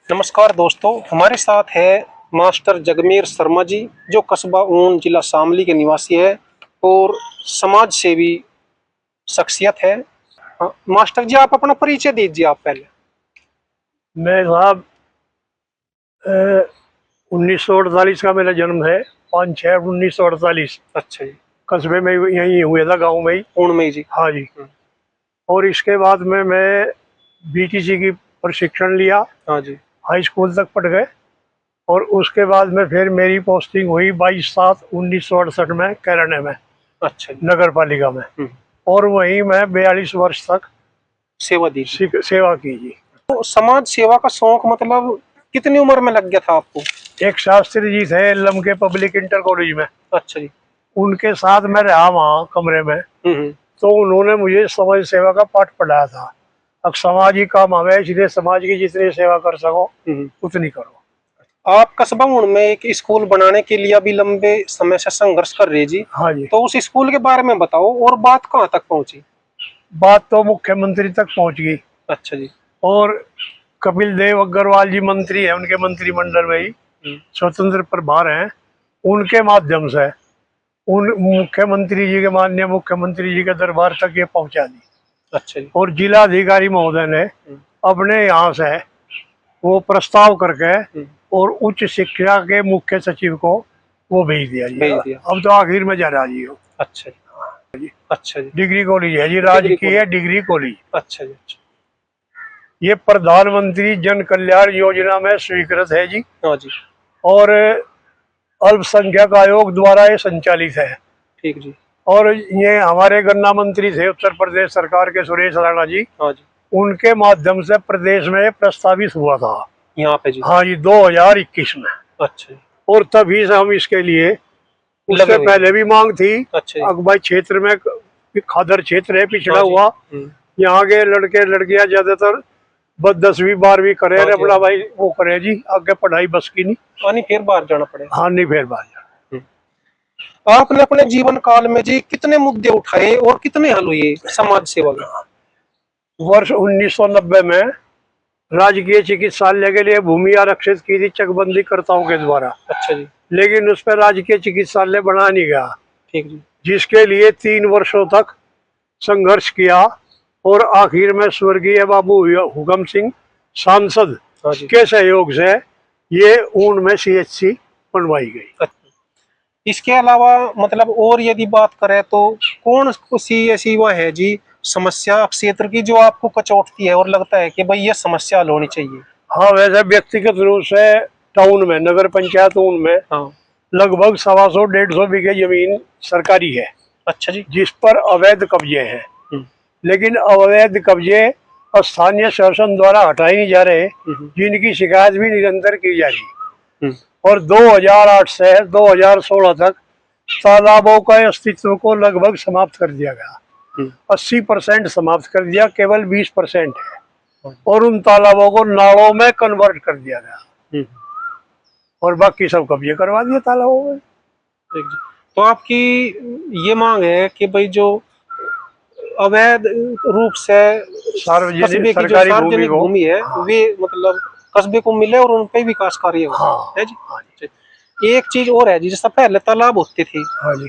नमस्कार दोस्तों, हमारे साथ है मास्टर जगमीर शर्मा जी, जो कस्बा ऊन, जिला शामली के निवासी है और समाज सेवी शख्सियत है। मास्टर जी, आप अपना परिचय दीजिए। आप पहले। मैं साहब 1948 का मेरा जन्म है। 5/6/1948। अच्छा जी। कस्बे में यहीं हुआ था, गांव में ही। ऊन में ही जी। हाँ जी। और इसके बाद में मैं बीटीसी की प्रशिक्षण लिया। हाँ जी। हाई स्कूल तक पढ़ गए और उसके बाद में फिर मेरी पोस्टिंग हुई 22/7/1968 में कैराने में। अच्छा जी। नगर पालिका में। और वहीं मैं 42 वर्ष तक सेवा दी। सेवा की जी। तो समाज सेवा का शौक मतलब कितनी उम्र में लग गया था आपको? एक शास्त्री जी थे लमके पब्लिक इंटर कॉलेज में। अच्छा जी। उनके साथ मैं रहा वहाँ कमरे में। तो उन्होंने मुझे समाज सेवा का पाठ पढ़ाया था। अब समाज ही काम आवे, इसलिए समाज की जितनी सेवा कर सको उतनी करो। आप कस्बा ऊन में एक स्कूल बनाने के लिए अभी लंबे समय से संघर्ष कर रहे जी। हाँ जी। तो उस स्कूल के बारे में बताओ, और बात कहाँ तक पहुंची? बात तो मुख्यमंत्री तक पहुंच गई। अच्छा जी। और कपिल देव अग्रवाल जी मंत्री है, उनके मंत्रिमंडल में ही स्वतंत्र प्रभार हैं। उनके माध्यम से उन मुख्यमंत्री जी के माननीय मुख्यमंत्री जी के दरबार तक ये पहुंचा दी। अच्छा जी। और जिलाधिकारी महोदय ने अपने यहाँ से वो प्रस्ताव करके और उच्च शिक्षा के मुख्य सचिव को वो भेज दिया जी। अब तो आखिर में जा रहा जी हो। अच्छा जी। अच्छा जी। डिग्री कॉलेज है जी, राजकीय डिग्री कॉलेज। अच्छा जी। अच्छा। ये प्रधानमंत्री जन कल्याण योजना में स्वीकृत है जी। हाँ जी। और अल्पसंख्यक आयोग द्वारा ये संचालित है। ठीक जी। और ये हमारे गन्ना मंत्री थे उत्तर प्रदेश सरकार के, सुरेश राणा जी। हाँ जी। उनके माध्यम से प्रदेश में प्रस्तावित हुआ था यहाँ पे जी। हाँ जी, 2021 में। अच्छा। और तभी से हम इसके लिए, उससे पहले भी मांग थी। अच्छा। अगबाई क्षेत्र में खादर क्षेत्र है, पिछड़ा हुआ। यहाँ के लड़के लड़कियां ज्यादातर 10वीं 12वीं करे अपना भाई वो करे जी, आगे पढ़ाई बस की नहीं, फिर बाहर जाना पड़ेगा। हाँ नहीं, फिर बाहर जाना। आपने अपने जीवन काल में जी कितने मुद्दे उठाए और कितने हल हुए समाज सेवा में? वर्ष 1990 में राजकीय चिकित्सालय के लिए भूमि आरक्षित की थी चकबंदी कर्ताओं के द्वारा। अच्छा जी। लेकिन उस पर राजकीय चिकित्सालय बना नहीं गया। ठीक जी। जिसके लिए 3 वर्षों तक संघर्ष किया और आखिर में स्वर्गीय बाबू हुकम सिंह सांसद के सहयोग से ये ऊन में CHC बनवाई गई। इसके अलावा मतलब और यदि बात करें तो कौन सी ऐसी वह है जी समस्या क्षेत्र की जो आपको कचोटती है और लगता है कि भाई ये समस्या हल होनी चाहिए? हाँ, वैसे व्यक्तिगत रूप से टाउन में, नगर पंचायत ऊन में लगभग 125-150 बीघे जमीन सरकारी है। अच्छा जी। जिस पर अवैध कब्जे हैं। लेकिन अवैध कब्जे स्थानीय शासन द्वारा हटाए नहीं जा रहे, जिनकी शिकायत भी निरंतर की जा रही। और 2008 से 2016 तक तालाबों का अस्तित्व को लगभग समाप्त कर दिया गया। 80% समाप्त कर दिया, केवल 20% है। और उन तालाबों को नालों में कन्वर्ट कर दिया गया और बाकी सब कब्जे करवा दिए तालाबों में। तो आपकी ये मांग है कि भाई जो अवैध रूप से सार्वजनिक सरकारी भूमि है वे मतलब कस्बे को मिले और उन पे विकास कार्य हो। है जी। एक चीज और है जी, जैसा पहले तालाब होते थे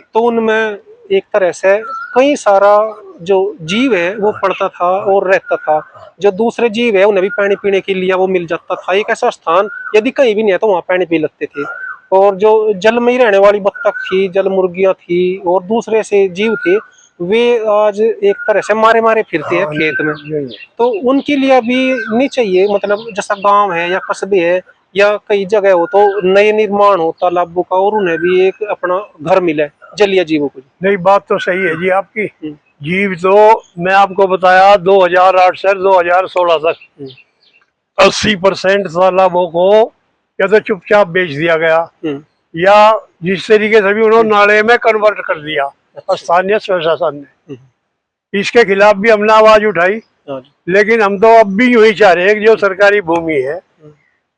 तो उनमें एक तरह से कई सारा जो जीव है वो पड़ता था और रहता था। जो दूसरे जीव है उन्हें भी पानी पीने के लिए वो मिल जाता था। एक ऐसा स्थान यदि कहीं भी नहीं है तो वहाँ पानी पी लेते थे। और जो जल में ही रहने वाली बत्तख थी, जल मुर्गियां थी और दूसरे से जीव थे, वे आज एक तरह से मारे मारे फिरते हैं खेत में। तो उनके लिए अभी नहीं चाहिए, मतलब जैसा गांव है या कस्बे है या कई जगह हो तो नए निर्माण हो तालाबों का और उन्हें भी एक अपना घर मिले जलीय जीवों को। नहीं, बात तो सही है जी आपकी। जीव तो मैं आपको बताया 2008 से 2016 तक 80% तालाबों को या तो चुपचाप बेच दिया गया या जिस तरीके से भी उन्होंने नाले में कन्वर्ट कर दिया स्थानीय प्रशासन ने। इसके खिलाफ भी हमने आवाज उठाई, लेकिन हम तो अब भी यूं ही चाह रहे हैं कि जो सरकारी भूमि है,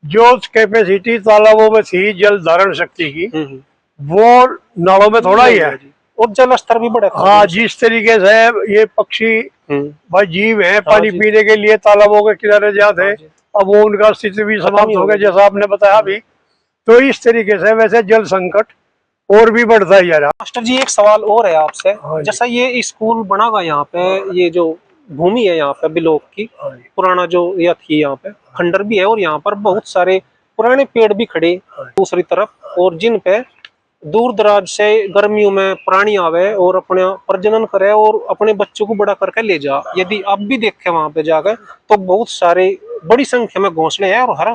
जो कैपेसिटी तालाबों में थी जल धारण शक्ति की, वो नालों में थोड़ा ही है और जल स्तर भी बढ़ा। हाँ, जिस तरीके से ये पक्षी भाई जीव है पानी पीने के लिए तालाबों के किनारे जाते हैं, अब वो उनका अस्तित्व भी समाप्त हो गया जैसा आपने बताया अभी। तो इस तरीके से वैसे जल संकट और भी बढ़ता ही जा रहा। मास्टर जी एक सवाल और है आपसे, हाँ जैसा ये स्कूल बनागा यहाँ पे, ये जो भूमि है यहाँ पे बिलोक की, पुराना जो यह थी यहाँ पे खंडर भी है और यहाँ पर बहुत सारे पुराने पेड़ भी खड़े दूसरी तरफ, और जिन पे दूर दराज से गर्मियों में प्राणी आवे और अपने प्रजनन करे और अपने बच्चों को बड़ा करके ले जा। यदि आप भी देखे वहां पे जाकर तो बहुत सारे बड़ी संख्या में घोंसले हैं और हर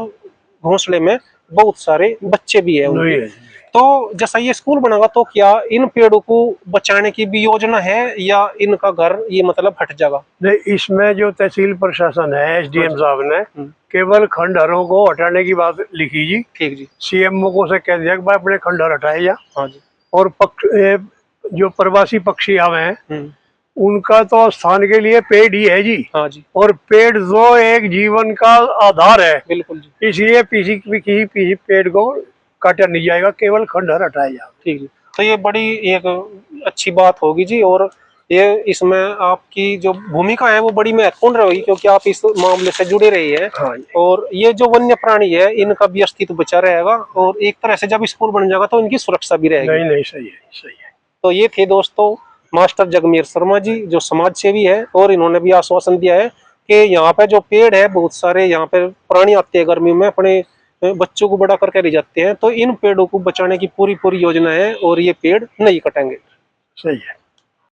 घोंसले में बहुत सारे बच्चे भी है उनके। तो जैसा ये स्कूल बनेगा तो क्या इन पेड़ों को बचाने की भी योजना है या इनका घर ये मतलब हट जाएगा? नहीं, इसमें जो तहसील प्रशासन है, एसडीएम साहब ने केवल खंडहरों को हटाने की बात लिखी जी। ठीक जी। सीएमओ को से कह दिया कि भाई अपने खंडहर हटाए जा। हाँ जी। और जो प्रवासी पक्षी आवे हैं उनका तो स्थान के लिए पेड़ ही है जी। हाँ जी। और पेड़ जो एक जीवन का आधार है, बिल्कुल जी। इसलिए किसी पेड़ को काटा नहीं जाएगा, केवल खंडहर हटाया जाएगा। ठीक है, तो ये बड़ी एक अच्छी बात होगी जी। और ये इसमें आपकी जो भूमिका है वो बड़ी महत्वपूर्ण रहेगी क्योंकि आप इस मामले से जुड़े रही है। हाँ। और ये जो वन्य प्राणी है इनका भी अस्तित्व बचा रहेगा और एक तरह से जब स्कूल बन जाएगा तो इनकी सुरक्षा भी रहेगी। नहीं नहीं, सही है, सही है। तो ये थे दोस्तों मास्टर जगमीर शर्मा जी जो समाज सेवी है, और इन्होंने भी आश्वासन दिया है कि यहाँ पे जो पेड़ है बहुत सारे यहाँ पे प्राणी आते हैं गर्मी में अपने बच्चों को बड़ा करके ले जाते हैं, तो इन पेड़ों को बचाने की पूरी योजना है और ये पेड़ नहीं कटेंगे। सही है।